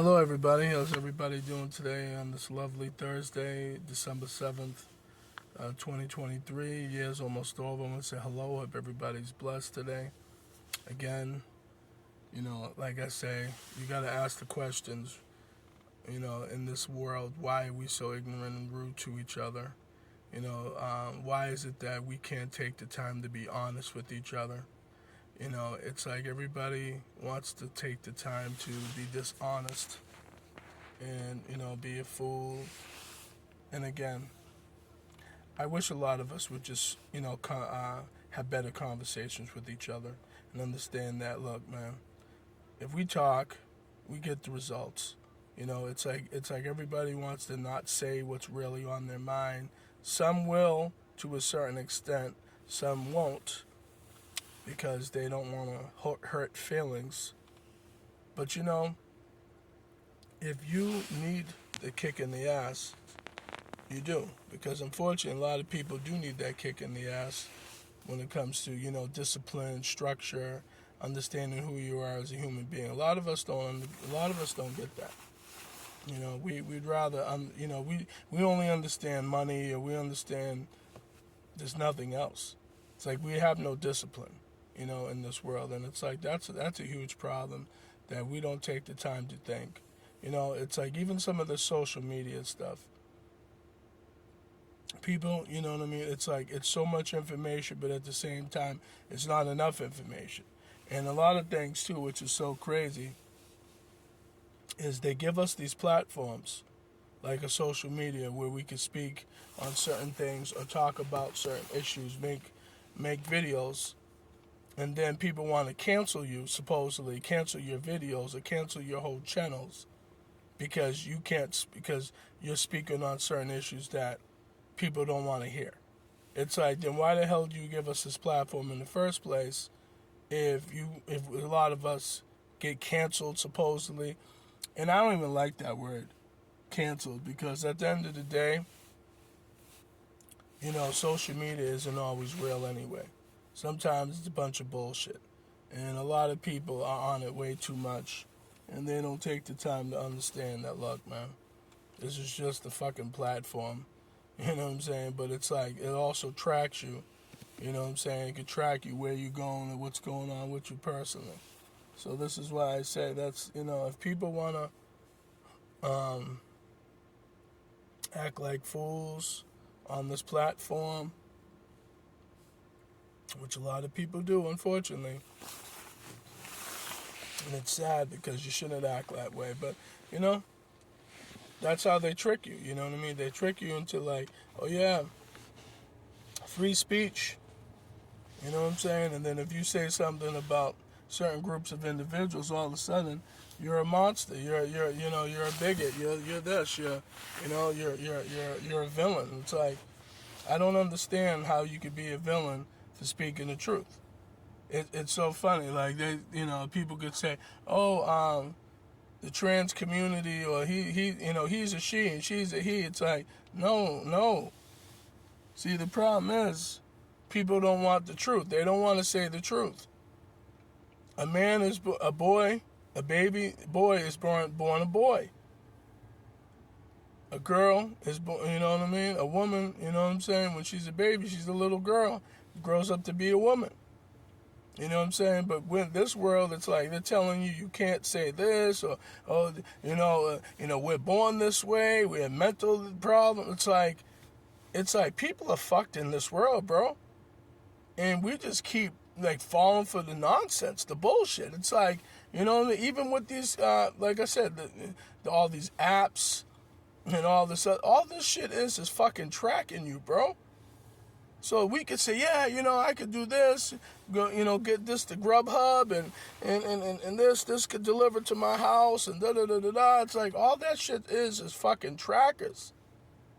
Hello, everybody. How's everybody doing today on this lovely Thursday, December 7th, 2023? Year's almost over. I want to say hello. Hope everybody's blessed today. Again, like I say, you got to ask the questions, in this world. Why are we so ignorant and rude to each other? Why is it that we can't take the time to be honest with each other? It's like everybody wants to take the time to be dishonest and, be a fool. And again, I wish a lot of us would just, have better conversations with each other and understand that, look, man, if we talk, we get the results. It's like everybody wants to not say what's really on their mind. Some will to a certain extent, some won't, because they don't want to hurt feelings. But if you need the kick in the ass, you do. Because unfortunately, a lot of people do need that kick in the ass when it comes to, discipline, structure, understanding who you are as a human being. A lot of us don't get that. We'd rather, we only understand money, or we understand there's nothing else. It's like we have no discipline, in this world. And it's like that's a huge problem, that we don't take the time to think. It's like even some of the social media stuff. People, you know what I mean? It's like it's so much information, but at the same time, it's not enough information. And a lot of things, too, which is so crazy, is they give us these platforms, like a social media, where we can speak on certain things or talk about certain issues, make videos, and then people want to cancel you, supposedly cancel your videos or cancel your whole channels because because you're speaking on certain issues that people don't want to hear. It's like, then why the hell do you give us this platform in the first place if a lot of us get canceled, supposedly? And I don't even like that word, canceled, because at the end of the day, social media isn't always real anyway. Sometimes it's a bunch of bullshit. And a lot of people are on it way too much. And they don't take the time to understand that, look, man, this is just a fucking platform. You know what I'm saying? But it's like, it also tracks you. You know what I'm saying? It can track you, where you're going and what's going on with you personally. So this is why I say that's, if people want to act like fools on this platform, which a lot of people do, unfortunately. And it's sad because you shouldn't act that way. But, that's how they trick you. You know what I mean? They trick you into like, oh yeah, free speech. You know what I'm saying? And then if you say something about certain groups of individuals, all of a sudden you're a monster. You're a bigot. You're this. You're a villain. It's like, I don't understand how you could be a villain for speaking the truth. It's so funny. Like people could say, oh, the trans community, or he's a she and she's a he. It's like, no. See, the problem is, people don't want the truth. They don't want to say the truth. A man is a boy. A baby boy is born a boy. A girl is born, you know what I mean? A woman, you know what I'm saying? When she's a baby, she's a little girl. Grows up to be a woman. You know what I'm saying? But with this world, it's like they're telling you can't say this, or we're born this way. We have mental problems. It's like people are fucked in this world, bro. And we just keep like falling for the nonsense, the bullshit. It's like, even with these, like I said, all these apps and all this shit is fucking tracking you, bro. So we could say, yeah, I could do this, go, get this to Grubhub, and this could deliver to my house, and da-da-da-da-da. It's like, all that shit is fucking trackers.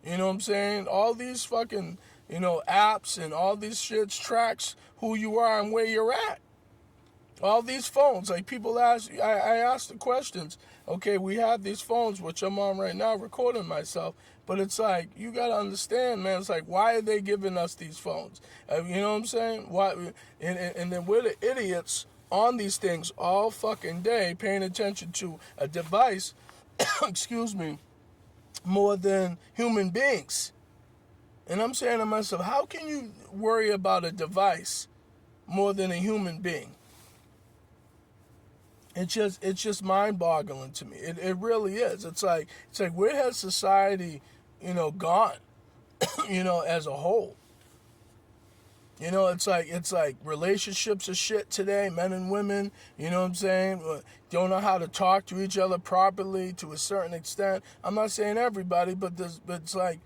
You know what I'm saying? All these fucking, apps and all these shits tracks who you are and where you're at. All these phones, like people ask, I ask the questions. Okay, we have these phones, which I'm on right now, recording myself. But it's like, you got to understand, man. It's like, why are they giving us these phones? You know what I'm saying? Why? And then we're the idiots on these things all fucking day, paying attention to a device, excuse me, more than human beings. And I'm saying to myself, how can you worry about a device more than a human being? It's just mind-boggling to me. It really is. It's like where has society, gone, as a whole? It's like relationships are shit today, men and women, you know what I'm saying? Don't know how to talk to each other properly to a certain extent. I'm not saying everybody, but it's like,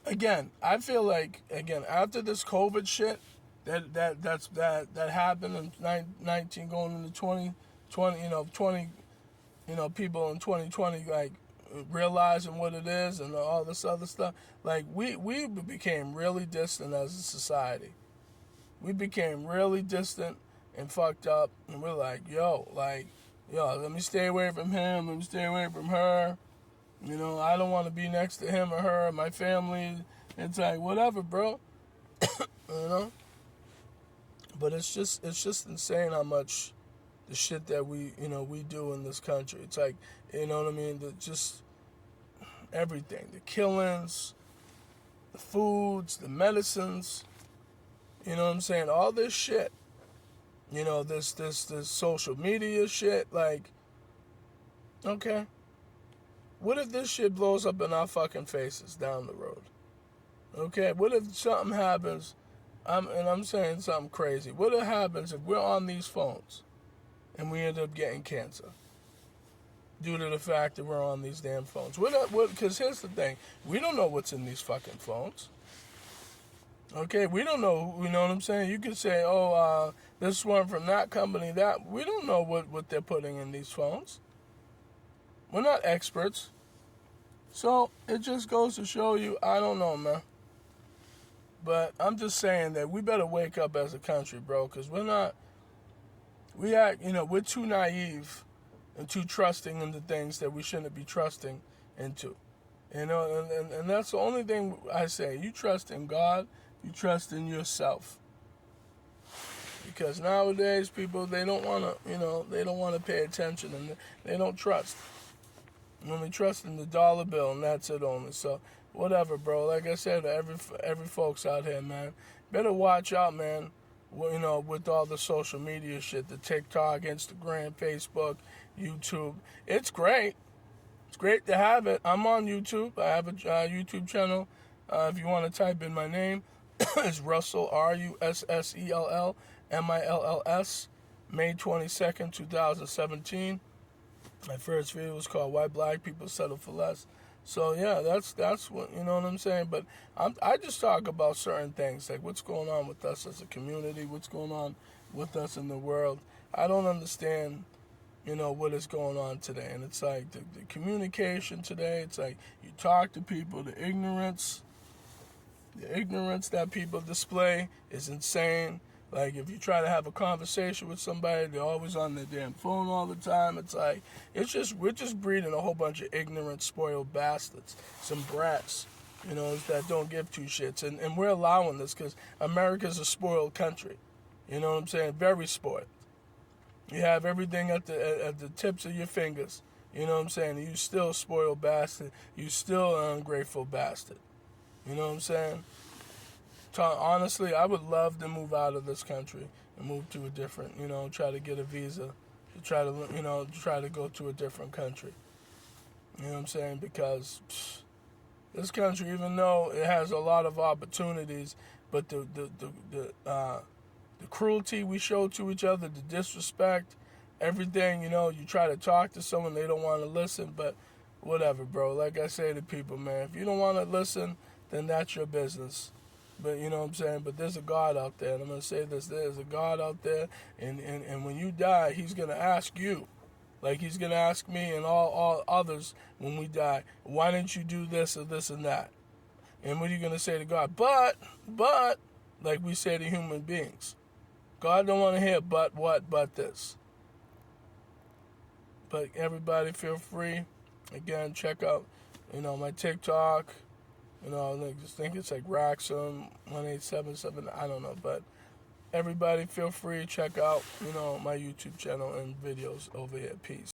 again, I feel like, after this COVID shit that happened in 19 going into 2020, people in 2020 like realizing what it is and all this other stuff. Like we became really distant as a society. We became really distant and fucked up, and we're like, yo, let me stay away from him. Let me stay away from her. I don't want to be next to him or her or my family. It's like, whatever, bro. But it's just insane how much the shit that we do in this country. It's like, you know what I mean? Just everything. The killings, the foods, the medicines. You know what I'm saying? All this shit. This social media shit. Like, okay. What if this shit blows up in our fucking faces down the road? Okay, what if something happens, I'm saying something crazy. What happens if we're on these phones and we end up getting cancer due to the fact that we're on these damn phones? Because here's the thing, we don't know what's in these fucking phones. Okay, we don't know, you know what I'm saying? You could say, this one from that company, that. We don't know what they're putting in these phones. We're not experts. So, it just goes to show you, I don't know, man. But I'm just saying that we better wake up as a country, bro, because we're too naive and too trusting into things that we shouldn't be trusting into. And that's the only thing I say. You trust in God, you trust in yourself. Because nowadays people, they don't want to pay attention, and they don't trust. And only trust in the dollar bill, and that's it only. So whatever, bro. Like I said, every folks out here, man, better watch out, man. With all the social media shit, the TikTok, Instagram, Facebook, YouTube. It's great. It's great to have it. I'm on YouTube. I have a YouTube channel. If you want to type in my name, it's Russell, Russell, Mills, May 22nd, 2017. My first video was called Why Black People Settle for Less. So yeah, that's what, you know what I'm saying. But I just talk about certain things, like what's going on with us as a community, what's going on with us in the world. I don't understand, what is going on today. And it's like the communication today. It's like you talk to people, the ignorance that people display is insane. Like, if you try to have a conversation with somebody, they're always on their damn phone all the time. It's like, we're just breeding a whole bunch of ignorant, spoiled bastards. Some brats, that don't give two shits. And we're allowing this because America's a spoiled country. You know what I'm saying? Very spoiled. You have everything at the tips of your fingers. You know what I'm saying? You still a spoiled bastard. You still an ungrateful bastard. You know what I'm saying? Honestly, I would love to move out of this country and move to a different, try to get a visa to try to go to a different country. You know what I'm saying? Because this country, even though it has a lot of opportunities, but the cruelty we show to each other, the disrespect, everything, you try to talk to someone, they don't want to listen, but whatever, bro. Like I say to people, man, if you don't want to listen, then that's your business. But you know what I'm saying? But there's a God out there. And I'm going to say this. There's a God out there. And when you die, he's going to ask you. Like he's going to ask me and all others when we die. Why didn't you do this or this and that? And what are you going to say to God? But, like we say to human beings. God don't want to hear but what, but this. But everybody feel free. Again, check out, my TikTok. I just think it's like Raxum 1877. I don't know, but Everybody feel free to check out, my YouTube channel and videos over here. Peace.